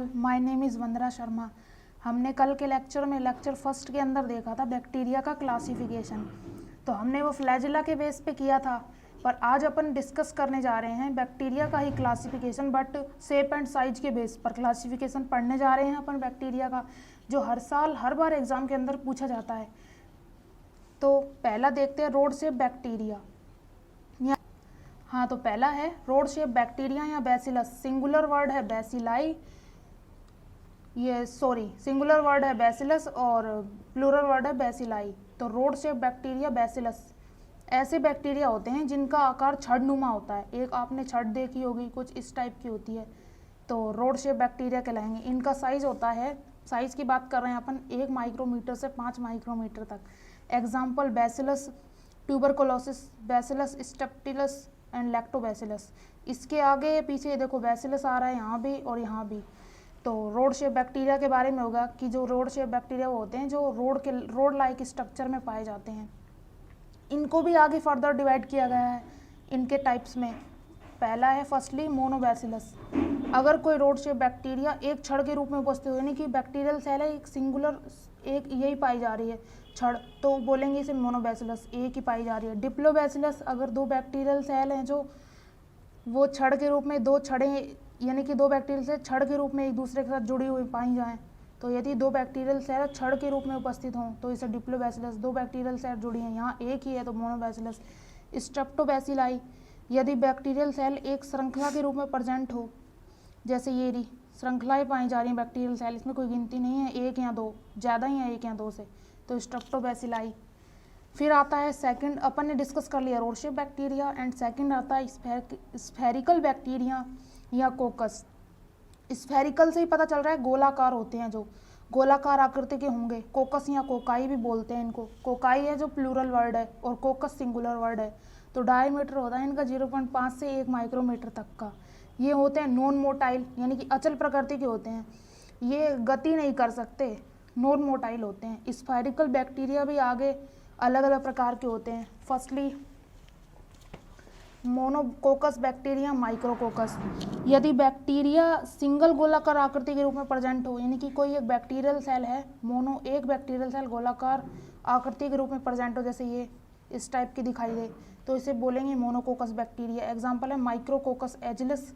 All, my name is वंदना शर्मा। हमने कल के लेक्चर फर्स्ट के अंदर देखा था बैक्टीरिया का क्लासिफिकेशन। तो हमने वो फ्लैजिला के बेस पे किया था, पर आज अपन डिस्कस करने जा रहे हैं बैक्टीरिया का ही classification, but shape and size के बेस पर क्लासिफिकेशन पढ़ने जा रहे हैं अपन बैक्टीरिया का, जो हर साल हर बार एग्जाम के अंदर पूछा जाता है। तो पहला देखते हैं रोड शेप बैक्टीरिया। हाँ, तो पहला है रोड शेप बैक्टीरिया या बैसिलस। सिंगुलर वर्ड है बैसिलाई, सिंगुलर वर्ड है बैसिलस और प्लूरल वर्ड है बैसिलाई। तो रोड शेप बैक्टीरिया बैसिलस ऐसे बैक्टीरिया होते हैं जिनका आकार छड़नुमा होता है। एक आपने छड़ देखी होगी, कुछ इस टाइप की होती है, तो रोड शेप बैक्टीरिया कहलाएंगे। इनका साइज होता है, साइज की बात कर रहे हैं अपन, 1 माइक्रोमीटर से 5 माइक्रोमीटर तक। Example bacillus tuberculosis, bacillus subtilis and lactobacillus. इसके आगे पीछे देखो बैसिलस आ रहा है यहाँ भी और यहाँ भी। तो रोड शेप बैक्टीरिया के बारे में होगा कि जो रोड शेप बैक्टीरिया वो होते हैं जो रोड लाइक स्ट्रक्चर में पाए जाते हैं। इनको भी आगे फर्दर डिवाइड किया गया है इनके टाइप्स में। पहला है फर्स्टली मोनोबैसिलस। अगर कोई रोड शेप बैक्टीरिया एक छड़ के रूप में उपस्थित हो, यानी कि बैक्टीरियल सेल है एक सिंगुलर, एक यही पाई जा रही है छड़, तो बोलेंगे इसे मोनोबैसिलस, एक ही पाई जा रही है। डिप्लोबैसिलस, अगर 2 बैक्टीरियल सेल हैं जो वो छड़ के रूप में 2 छड़ें, यानी कि 2 बैक्टीरियल सेल छड़ के रूप में एक दूसरे के साथ जुड़ी हुई पाई जाएं, तो यदि 2 बैक्टीरियल सेल छड़ के रूप में उपस्थित हों तो इसे डिप्लोबैसिलस। 2 बैक्टीरियल सेल जुड़ी हैं, यहाँ एक ही है तो मोनोबैसिलस। स्ट्रेप्टोबैसिलाई, यदि बैक्टीरियल सेल एक श्रृंखला के रूप में प्रेजेंट हो, जैसे ये रही श्रृंखलाएं पाई जा रही हैं बैक्टीरियल सेल, इसमें कोई गिनती नहीं है, 1 या 2, ज़्यादा ही है 1 या 2 से, तो स्ट्रेप्टोबैसिलाई। फिर आता है सेकंड, अपन ने डिस्कस कर लिया rod shape bacteria, and second आता है स्फेरिकल बैक्टीरिया या कोकस। स्फेरिकल से ही पता चल रहा है गोलाकार होते हैं, जो गोलाकार आकृति के होंगे। कोकस या कोकाई भी बोलते हैं इनको। कोकाई है जो प्लूरल वर्ड है और कोकस सिंगुलर वर्ड है। तो डायमीटर होता है इनका 0.5 से 1 माइक्रोमीटर तक का। ये होते हैं नॉन मोटाइल, यानी कि अचल प्रकृति के होते हैं, ये गति नहीं कर सकते, नॉन मोटाइल होते हैं। स्फेरिकल बैक्टीरिया भी आगे अलग अलग प्रकार के होते हैं। Firstly monococcus bacteria, micrococcus. यदि बैक्टीरिया सिंगल गोलाकार आकृति के रूप में प्रेजेंट हो, यानी कि कोई एक बैक्टीरियल सेल है, एक बैक्टीरियल सेल गोलाकार आकृति के रूप में प्रेजेंट हो, जैसे ये इस टाइप की दिखाई दे, तो इसे बोलेंगे मोनोकोकस बैक्टीरिया। एग्जाम्पल है माइक्रोकोकस एजिलिस।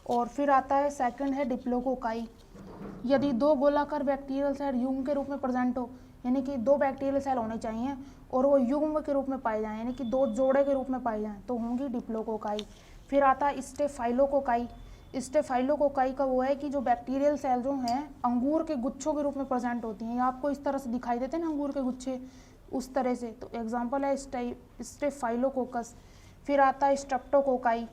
और फिर आता है सेकंड है डिप्लोकोकाई। यदि 2 गोलाकार बैक्टीरियल सेल युग्म के रूप में प्रेजेंट हो, यानी कि 2 बैक्टीरियल सेल होने चाहिए और वो युग्म के रूप में पाए जाएं, यानी कि 2 जोड़े के रूप में पाए जाएं, तो होंगी डिप्लोकोकाई। फिर आता है स्टेफाइलोकोकाई। स्टेफाइलोकोकाई का वो है कि जो बैक्टीरियल सेल जो हैं अंगूर के गुच्छों के रूप में प्रेजेंट होती हैं, आपको इस तरह से दिखाई देते हैं ना अंगूर के गुच्छे, उस तरह से, तो एग्जाम्पल है स्टेफाइलोकोकस। फिर आता है स्ट्रेप्टोकोकाई।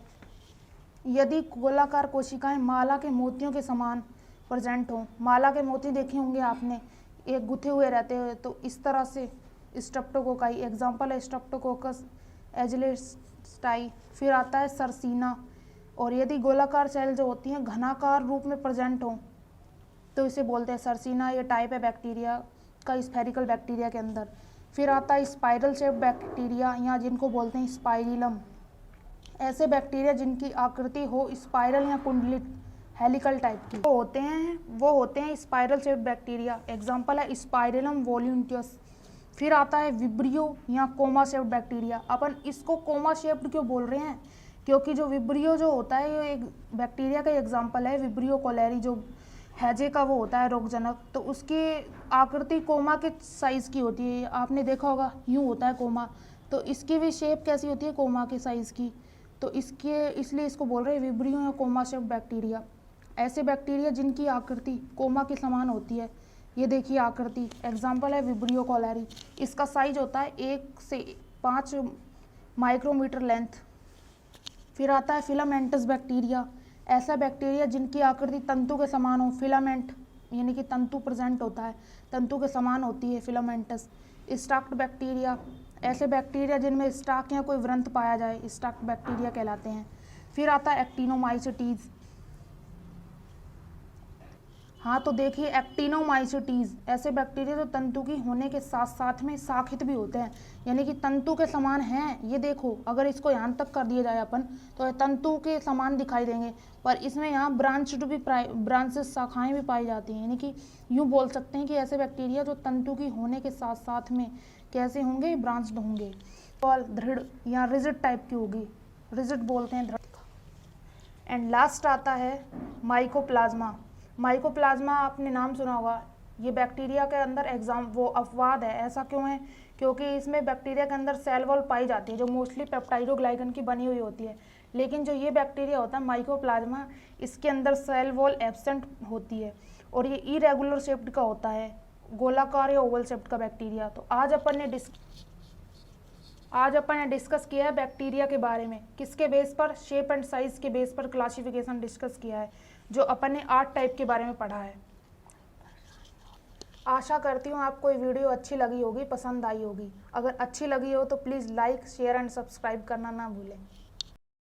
यदि गोलाकार कोशिकाएं माला के मोतियों के समान प्रेजेंट हों, माला के मोती देखे होंगे आपने, एक गुथे हुए रहते हैं, तो इस तरह से स्ट्रेप्टोकोकाई। एग्जाम्पल है स्ट्रेप्टोकोकस एजिलिस्टाई। फिर आता है सरसीना। और यदि गोलाकार सेल जो होती हैं घनाकार रूप में प्रेजेंट हों, तो इसे बोलते हैं सरसीना। ये टाइप है बैक्टीरिया का स्फेरिकल बैक्टीरिया के अंदर। फिर आता है स्पाइरल शेप बैक्टीरिया, या जिनको बोलते हैं स्पाइरिलम। ऐसे बैक्टीरिया जिनकी आकृति हो स्पाइरल या कुंडलित हेलिकल टाइप की, वो होते हैं स्पाइरल शेप बैक्टीरिया। एग्जाम्पल है स्पाइरिलम वोल्यूंटियस। फिर आता है विब्रियो या कोमा शेप्ड बैक्टीरिया। अपन इसको कोमा शेप्ड क्यों बोल रहे हैं, क्योंकि जो विब्रियो जो होता है ये एक बैक्टीरिया का एग्जाम्पल है। विब्रियो कोलेरी जो हैजे का वो होता है रोगजनक, तो उसकी आकृति कोमा के साइज़ की होती है। आपने देखा होगा यूँ होता है कोमा, तो इसकी भी शेप कैसी होती है कोमा के साइज़ की, तो इसलिए इसको बोल रहे हैं विब्रियो या कोमा शेप्ड बैक्टीरिया। ऐसे बैक्टीरिया जिनकी आकृति कोमा के समान होती है, ये देखिए आकृति, एग्जाम्पल है विब्रियो कोलेरी। इसका साइज होता है 1 से 5 माइक्रोमीटर लेंथ। फिर आता है फिलामेंटस बैक्टीरिया। ऐसा बैक्टीरिया जिनकी आकृति तंतु के समान हो, फिलामेंट यानी कि तंतु प्रेजेंट होता है, तंतु के समान होती है फिलामेंटस। स्टाक्ड बैक्टीरिया, ऐसे बैक्टीरिया जिनमें स्टाक या कोई व्रंत पाया जाए, स्टाक्ड बैक्टीरिया कहलाते हैं। फिर आता है एक्टिनोमाइसीटीज। हाँ तो देखिए एक्टिनोमाइसीटीज ऐसे बैक्टीरिया जो तंतु की होने के साथ साथ में शाखित भी होते हैं, यानी कि तंतु के समान हैं। ये देखो अगर इसको यहाँ तक कर दिया जाए अपन तो तंतु के समान दिखाई देंगे, पर इसमें यहाँ ब्रांच्ड भी ब्रांचेस शाखाएं भी पाई जाती हैं, यानी कि यूँ बोल सकते हैं कि ऐसे बैक्टीरिया जो तंतु की होने के साथ साथ में कैसे होंगे, ब्रांच्ड होंगे। दृढ़ या रिजिड टाइप की होगी, रिजिड बोलते हैं दृढ़। एंड लास्ट आता है माइकोप्लाज्मा। माइकोप्लाज्मा आपने नाम सुना होगा, ये बैक्टीरिया के अंदर वो अपवाद है। ऐसा क्यों है? क्योंकि इसमें बैक्टीरिया के अंदर सेल वॉल पाई जाती है जो मोस्टली पेप्टाइडोग्लाइकन की बनी हुई होती है, लेकिन जो ये बैक्टीरिया होता है माइकोप्लाज्मा, इसके अंदर सेल वॉल एब्सेंट होती है और ये इरेगुलर शेप्ड का होता है, गोलाकार या ओवल शेप्ड का बैक्टीरिया। तो आज अपन ने डिस्कस किया है बैक्टीरिया के बारे में, किसके बेस पर? शेप एंड साइज के बेस पर क्लासिफिकेशन डिस्कस किया है, जो अपन ने 8 टाइप के बारे में पढ़ा है। आशा करती हूँ आपको ये वीडियो अच्छी लगी होगी, पसंद आई होगी। अगर अच्छी लगी हो तो please like, share and subscribe करना ना भूलें।